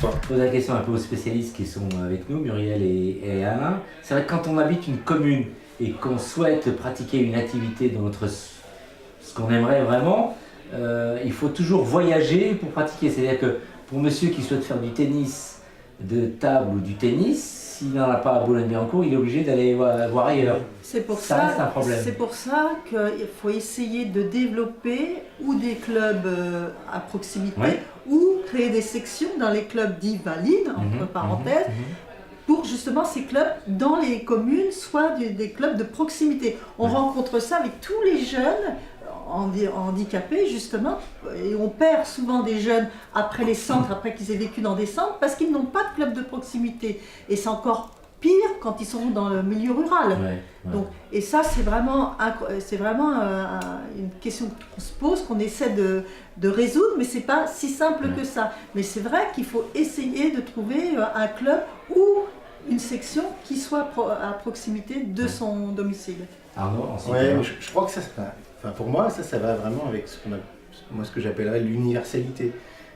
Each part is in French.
quoi. Je pose la question un peu aux spécialistes qui sont avec nous, Muriel et Alain. C'est vrai que quand on habite une commune et qu'on souhaite pratiquer une activité dans ce qu'on aimerait vraiment, il faut toujours voyager pour pratiquer. C'est-à-dire que pour monsieur qui souhaite faire du tennis de table ou du tennis, s'il n'en a pas à Boulogne-Billancourt, il est obligé d'aller voir ailleurs. C'est pour Ça reste un problème. C'est pour ça qu'il faut essayer de développer ou des clubs à proximité, Ouais. ou créer des sections dans les clubs dits valides, entre parenthèses, pour justement ces clubs dans les communes, soit des clubs de proximité. On rencontre ça avec tous les jeunes handicapés justement, et on perd souvent des jeunes après les centres, après qu'ils aient vécu dans des centres, parce qu'ils n'ont pas de club de proximité. Et c'est encore pire quand ils sont dans le milieu rural. Donc, et ça, c'est vraiment une question qu'on se pose, qu'on essaie de résoudre, mais c'est pas si simple que ça. Mais c'est vrai qu'il faut essayer de trouver un club ou une section qui soit à proximité de son domicile. Arnaud, Je crois que ça, pour moi, ça va vraiment avec ce que j'appellerais l'universalité.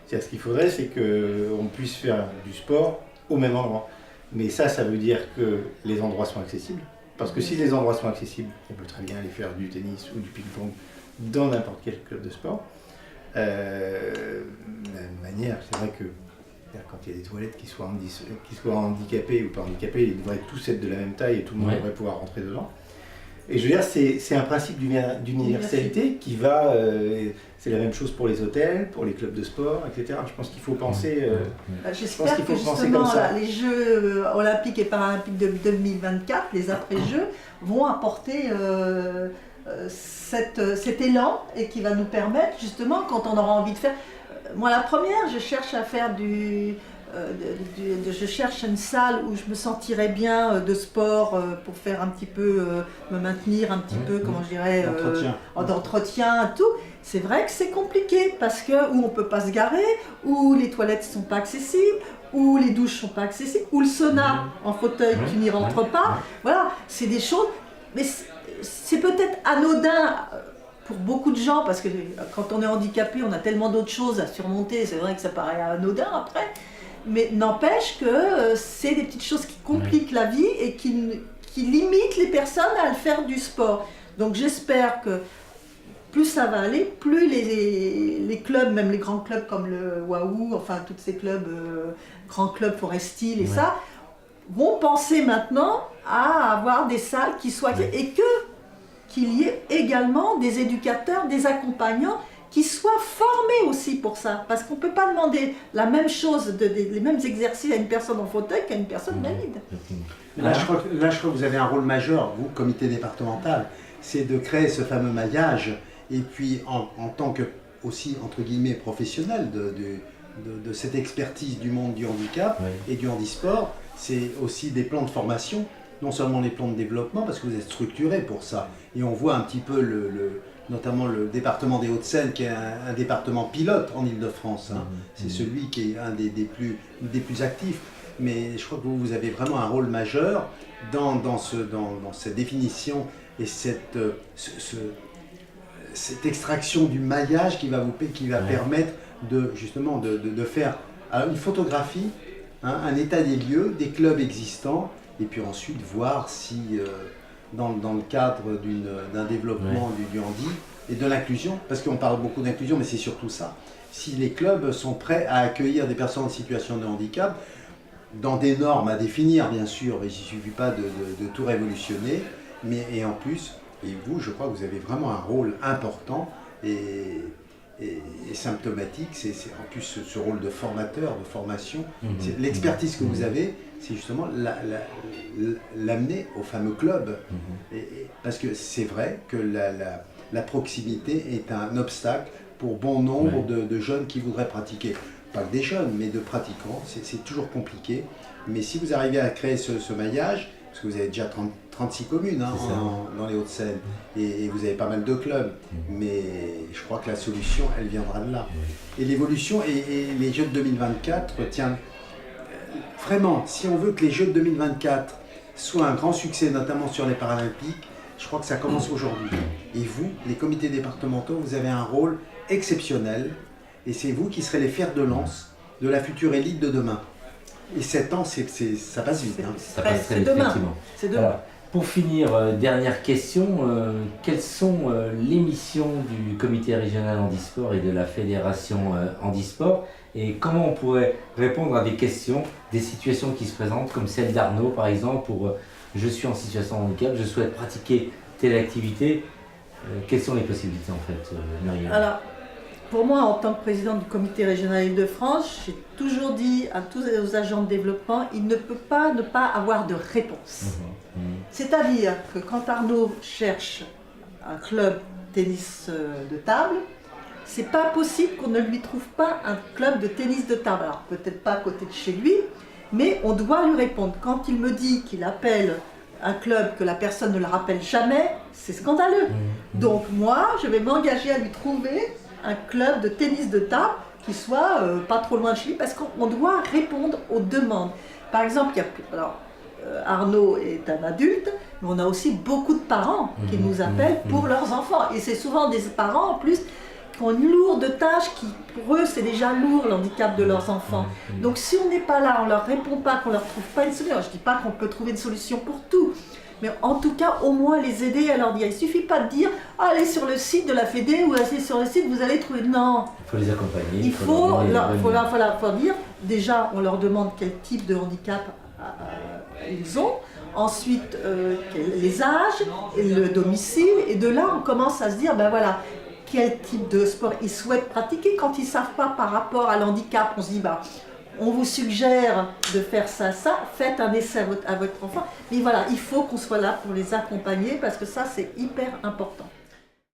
C'est-à-dire, ce qu'il faudrait, c'est qu'on puisse faire du sport au même endroit. Mais ça veut dire que les endroits sont accessibles. Parce que si les endroits sont accessibles, on peut très bien aller faire du tennis ou du ping-pong dans n'importe quel club de sport. De la même manière, c'est vrai que quand il y a des toilettes qui soient handicapées ou pas handicapées, ils devraient tous être de la même taille et tout le monde devrait pouvoir rentrer dedans. Et je veux dire, c'est un principe d'universalité qui va... c'est la même chose pour les hôtels, pour les clubs de sport, etc. Je pense qu'il faut penser... J'espère que justement les Jeux olympiques et paralympiques de 2024, les après-Jeux, vont apporter cet élan et qui va nous permettre justement, quand on aura envie de faire... Moi, la première, je cherche à faire je cherche une salle où je me sentirais bien de sport pour faire un petit peu, me maintenir un petit peu, comment je dirais, d'entretien et tout. C'est vrai que c'est compliqué parce que où on peut pas se garer, où les toilettes sont pas accessibles, où les douches sont pas accessibles, où le sauna en fauteuil tu n'y rentres pas. Voilà, c'est des choses, mais c'est peut-être anodin pour beaucoup de gens parce que quand on est handicapé, on a tellement d'autres choses à surmonter. C'est vrai que ça paraît anodin après. Mais n'empêche que c'est des petites choses qui compliquent la vie et qui limitent les personnes à faire du sport. Donc j'espère que plus ça va aller, plus les clubs, même les grands clubs comme le Waouh, enfin tous ces clubs, grands clubs Forestil et ça, vont penser maintenant à avoir des salles qui soient... Et qu'il y ait également des éducateurs, des accompagnants qui soient formés aussi pour ça. Parce qu'on ne peut pas demander la même chose, les mêmes exercices à une personne en fauteuil qu'à une personne valide. Là, je crois que vous avez un rôle majeur, vous, comité départemental, c'est de créer ce fameux maillage, et puis en tant que, aussi, entre guillemets, professionnel de cette expertise du monde du handicap et du handisport, c'est aussi des plans de formation, non seulement les plans de développement, parce que vous êtes structuré pour ça, et on voit un petit peu notamment le département des Hauts-de-Seine, qui est un département pilote en Ile-de-France. C'est celui qui est un des plus actifs. Mais je crois que vous avez vraiment un rôle majeur dans cette définition et cette extraction du maillage qui va permettre justement de faire une photographie, un état des lieux, des clubs existants, et puis ensuite voir si... dans le cadre d'un développement du handi et de l'inclusion, parce qu'on parle beaucoup d'inclusion, mais c'est surtout ça. Si les clubs sont prêts à accueillir des personnes en situation de handicap, dans des normes à définir, bien sûr, il ne suffit pas de tout révolutionner, et en plus, et vous, je crois que vous avez vraiment un rôle important et symptomatique, c'est en plus ce rôle de formateur, de formation, l'expertise que vous avez, c'est justement l'amener au fameux club. Parce que c'est vrai que la proximité est un obstacle pour bon nombre de jeunes qui voudraient pratiquer. Pas que des jeunes, mais de pratiquants, c'est toujours compliqué. Mais si vous arrivez à créer ce maillage, parce que vous avez déjà 36 communes dans les Hauts-de-Seine, et vous avez pas mal de clubs, mais je crois que la solution, elle viendra de là. Et l'évolution, et les Jeux de 2024, tiens, vraiment, si on veut que les Jeux de 2024 soient un grand succès, notamment sur les Paralympiques, je crois que ça commence aujourd'hui. Et vous, les comités départementaux, vous avez un rôle exceptionnel, et c'est vous qui serez les fers de lance de la future élite de demain. Et 7 ans, ça passe vite. Hein. Ça passe très c'est vite, demain. effectivement. C'est demain. Alors, pour finir, dernière question, quelles sont les missions du comité régional handisport et de la fédération handisport, et comment on pourrait répondre à des questions, des situations qui se présentent, comme celle d'Arnaud par exemple, pour je suis en situation de handicap, je souhaite pratiquer telle activité. Quelles sont les possibilités en fait, Muriel? Alors, pour moi, en tant que présidente du comité régional Île-de-France, j'ai toujours dit à tous les agents de développement, il ne peut pas ne pas avoir de réponse. C'est-à-dire que quand Arnaud cherche un club tennis de table, c'est pas possible qu'on ne lui trouve pas un club de tennis de table. Alors peut-être pas à côté de chez lui, mais on doit lui répondre. Quand il me dit qu'il appelle un club que la personne ne le rappelle jamais, c'est scandaleux. Donc moi, je vais m'engager à lui trouver un club de tennis de table qui soit pas trop loin de chez lui, parce qu'on doit répondre aux demandes. Par exemple, Arnaud est un adulte, mais on a aussi beaucoup de parents qui nous appellent pour leurs enfants. Et c'est souvent des parents en plus qui ont une lourde tâche, qui pour eux c'est déjà lourd l'handicap de leurs enfants. Donc si on n'est pas là, on ne leur répond pas, qu'on ne leur trouve pas une solution, je ne dis pas qu'on peut trouver une solution pour tout, mais en tout cas au moins les aider à leur dire. Il ne suffit pas de dire allez sur le site de la Fédé ou allez sur le site, vous allez trouver. Non, il faut les accompagner. il faut leur dire, déjà on leur demande quel type de handicap ils ont, ensuite les âges, et le domicile, et de là on commence à se dire ben voilà, quel type de sport ils souhaitent pratiquer. Quand ils ne savent pas par rapport à l'handicap, on se dit bah, on vous suggère de faire ça, faites un essai à votre enfant. Mais voilà, il faut qu'on soit là pour les accompagner parce que ça c'est hyper important.